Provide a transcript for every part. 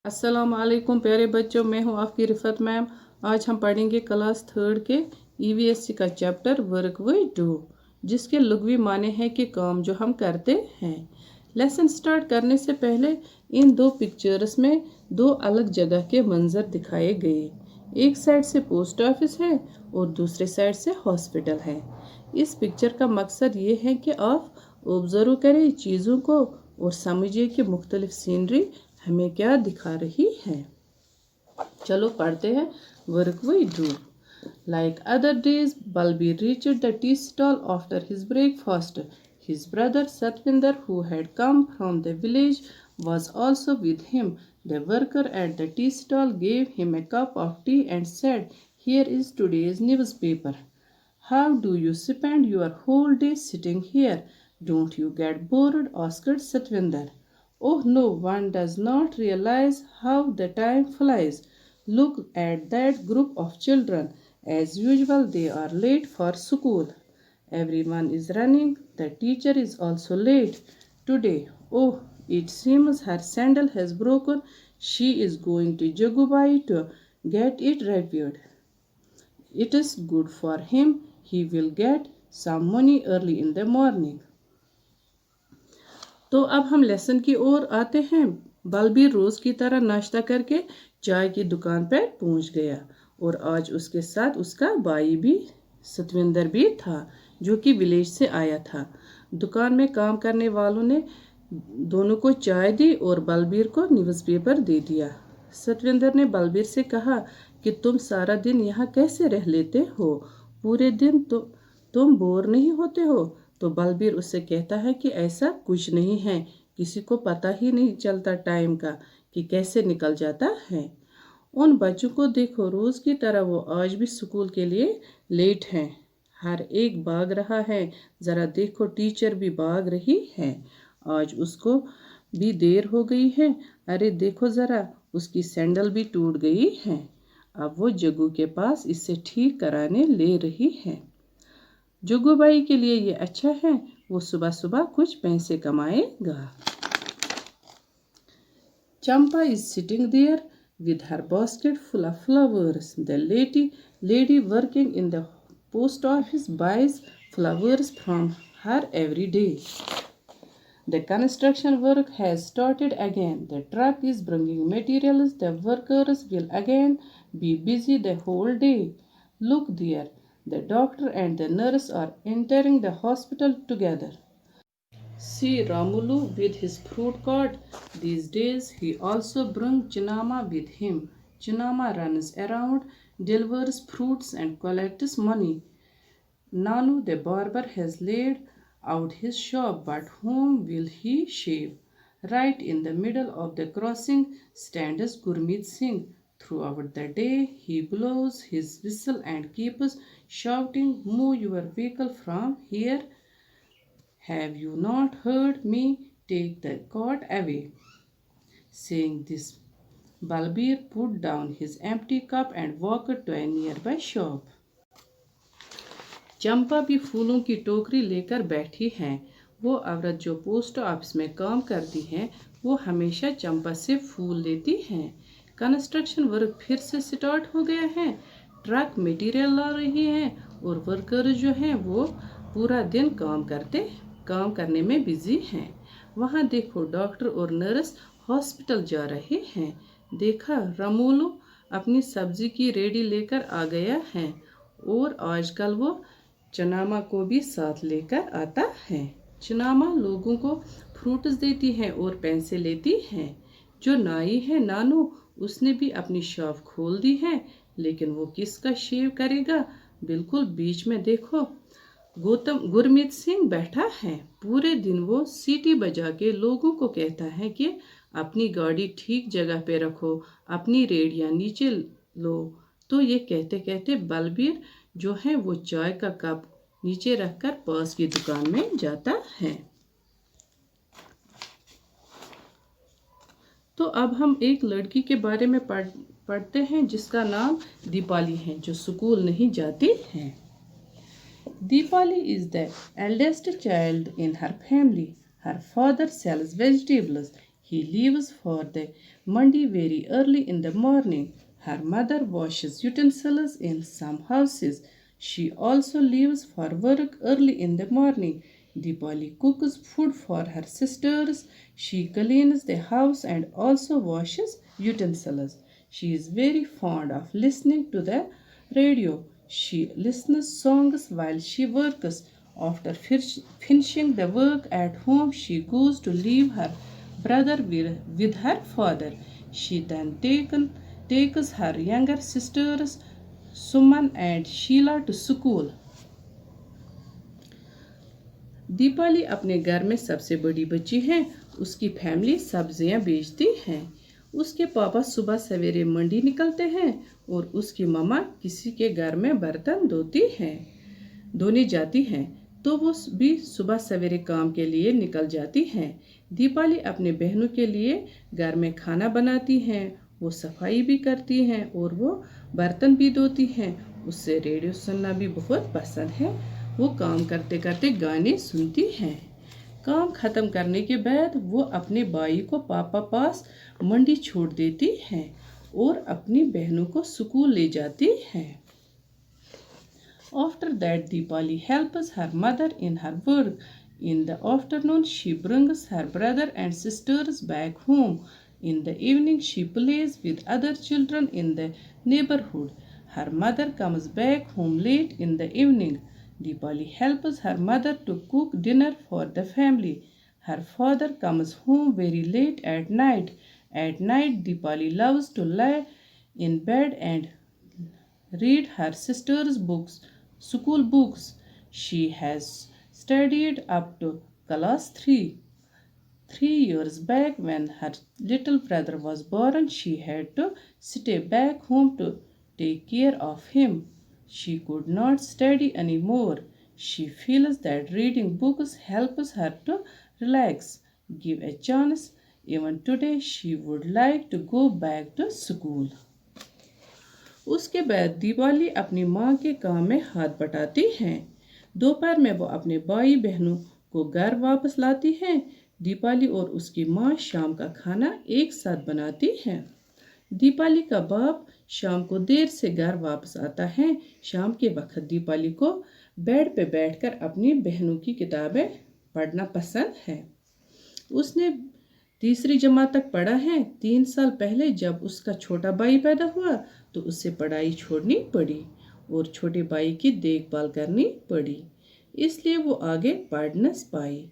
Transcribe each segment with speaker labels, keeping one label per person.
Speaker 1: अस्सलाम वालेकुम प्यारे बच्चों, मैं हूं आपकी रिफत मैम। आज हम पढ़ेंगे क्लास 3 के ईवीएससी का चैप्टर वर्क वी डू, जिसके लुग़वी माने हैं कि काम जो हम करते हैं। लेसन स्टार्ट करने से पहले इन दो पिक्चर्स में दो अलग जगह के मंजर दिखाए गए। एक साइड से पोस्ट ऑफिस है और दूसरे साइड से हॉस्पिटल है। इस पिक्चर का मकसद ये है कि आप ऑब्जर्व करें चीज़ों को और समझिए कि मुख्तलिफ सीनरी हमें क्या दिखा रही है। चलो पढ़ते हैं work we do. Like other days, Balbir reached the tea stall after his breakfast. His brother Satvinder, who had come from the village, was also with him. The worker at the tea stall gave him a cup of tea and said, "Here is today's newspaper. How do you spend your whole day sitting here? Don't you get bored?" asked Satvinder. "Oh no, one does not realize how the time flies. Look at that group of children. As usual, they are late for school. Everyone is running. The teacher is also late today. Oh, it seems her sandal has broken. She is going to Jagubai to get it repaired. It is good for him. He will get some money early in the morning." तो अब हम lesson की ओर आते हैं। बलबीर रोज की तरह नाश्ता करके चाय की दुकान पर पहुंच गया और आज उसके साथ उसका भाई भी सतविंदर भी था, जो कि विलेज से आया था। दुकान में काम करने वालों ने दोनों को चाय दी और बलबीर को न्यूज़पेपर दे दिया। सतविंदर ने बलबीर से कहा कि तुम सारा दिन यहाँ कैसे रह लेते हो? पूरे दिन तो तुम बोर नहीं होते हो? तो बलबीर उससे कहता है कि ऐसा कुछ नहीं है, किसी को पता ही नहीं चलता टाइम का कि कैसे निकल जाता है। उन बच्चों को देखो, रोज की तरह वो आज भी स्कूल के लिए लेट हैं। हर एक भाग रहा है। ज़रा देखो, टीचर भी भाग रही है। आज उसको भी देर हो गई है। अरे देखो ज़रा, उसकी सैंडल भी टूट गई है। अब वो जग्गू के पास इसे ठीक कराने ले रही है। जुग्गू भाई के लिए ये अच्छा है, वो सुबह सुबह कुछ पैसे कमाएगा। चंपा is sitting there with her basket full of flowers. The lady working in the post office buys flowers from her every day. The construction work has started again. The truck is bringing materials. The workers will again be busy the whole day. Look there. The doctor and the nurse are entering the hospital together. See Ramulu with his fruit cart. These days he also brings Chinama with him. Chinama runs around, delivers fruits and collects money. Nanu the barber has laid out his shop, but whom will he shave? Right in the middle of the crossing stands Gurmeet Singh. Throughout the day he blows his whistle and keeps shouting, "Move your vehicle from here. Have you not heard me? Take the cart away." Saying this, Balbir put down his empty cup and walked to a nearby shop. चंपा भी फूलों की टोकरी लेकर बैठी है। वो औरत जो पोस्ट ऑफिस में काम करती है, वो हमेशा चंपा से फूल लेती है। कंस्ट्रक्शन वर्क फिर से स्टार्ट हो गया है। ट्रक मटेरियल ला रही है और वर्कर जो हैं वो पूरा दिन काम करने में बिजी हैं। वहाँ देखो, डॉक्टर और नर्स हॉस्पिटल जा रहे हैं। देखा, रमोलू अपनी सब्जी की रेडी लेकर आ गया है और आजकल वो चनामा को भी साथ लेकर आता है। चनामा लोगों को फ्रूट्स देती है और पैसे लेती है। जो नाई है नानू, उसने भी अपनी शॉप खोल दी है, लेकिन वो किसका शेव करेगा? बिल्कुल बीच में देखो, गुरमीत सिंह बैठा है। पूरे दिन वो सीटी बजा के लोगों को कहता है कि अपनी गाड़ी ठीक जगह पे रखो, अपनी रेडियां नीचे लो। तो ये कहते कहते बलबीर जो है वो चाय का कप नीचे रखकर पास की दुकान में जाता है। तो अब हम एक लड़की के बारे में पढ़ते हैं जिसका नाम दीपाली है, जो स्कूल नहीं जाती है। Deepali is the eldest child in her family. Her father sells vegetables. He leaves for the mandi very early in the morning. Her mother washes utensils in some houses. She also leaves for work early in the morning. Deepali cooks food for her sisters. She cleans the house and also washes utensils. She is very fond of listening to the radio. She listens songs while she works. After finishing the work at home, she goes to leave her brother with her father. She then takes her younger sisters Suman and Sheila to school. Deepali अपने घर में सबसे बड़ी बच्ची है। उसकी family सब्जियां बेचती हैं। उसके पापा सुबह सवेरे मंडी निकलते हैं और उसकी मम्मा किसी के घर में बर्तन धोने जाती हैं, तो वो भी सुबह सवेरे काम के लिए निकल जाती हैं। दीपाली अपने बहनों के लिए घर में खाना बनाती हैं, वो सफाई भी करती हैं और वो बर्तन भी धोती हैं। उससे रेडियो सुनना भी बहुत पसंद है। वो काम करते करते गाने सुनती हैं। काम खत्म करने के बाद वो अपने भाई को पापा पास मंडी छोड़ देती हैं और अपनी बहनों को स्कूल ले जाती हैं। After that, Deepali helps her mother in her work. In the afternoon, she brings her brother and sisters back home. In the evening, she plays with other children in the neighborhood. Her mother comes back home late in the evening. Deepali helps her mother to cook dinner for the family. Her father comes home very late at night. At night, Deepali loves to lie in bed and read her sister's school books. She has studied up to class 3. 3 years back, when her little brother was born, she had to stay back home to take care of him. She could not study anymore. She feels that reading books helps her to relax, give a chance. Even today, she would like to go back to school. उसके बाद दीपाली अपनी माँ के काम में हाथ बटाती हैं। दोपहर में वो अपने भाई बहनों को घर वापस लाती हैं। दीपाली और उसकी माँ शाम का खाना एक साथ बनाती हैं। दीपाली का बाप शाम को देर से घर वापस आता है। शाम के वक्त दीपाली को बेड पे बैठकर अपनी बहनों की किताबें पढ़ना पसंद है। उसने 3री जमात तक पढ़ा है। 3 साल पहले जब उसका छोटा भाई पैदा हुआ तो उसे पढ़ाई छोड़नी पड़ी और छोटे भाई की देखभाल करनी पड़ी, इसलिए वो आगे पढ़ न पाई।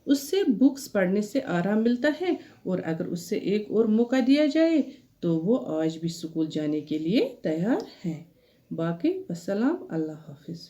Speaker 1: उससे बुक्स पढ़ने से आराम मिलता है और अगर उससे एक और मौका दिया जाए तो वो आज भी स्कूल जाने के लिए तैयार है। बाकी अस्सलाम, अल्लाह हाफिज़।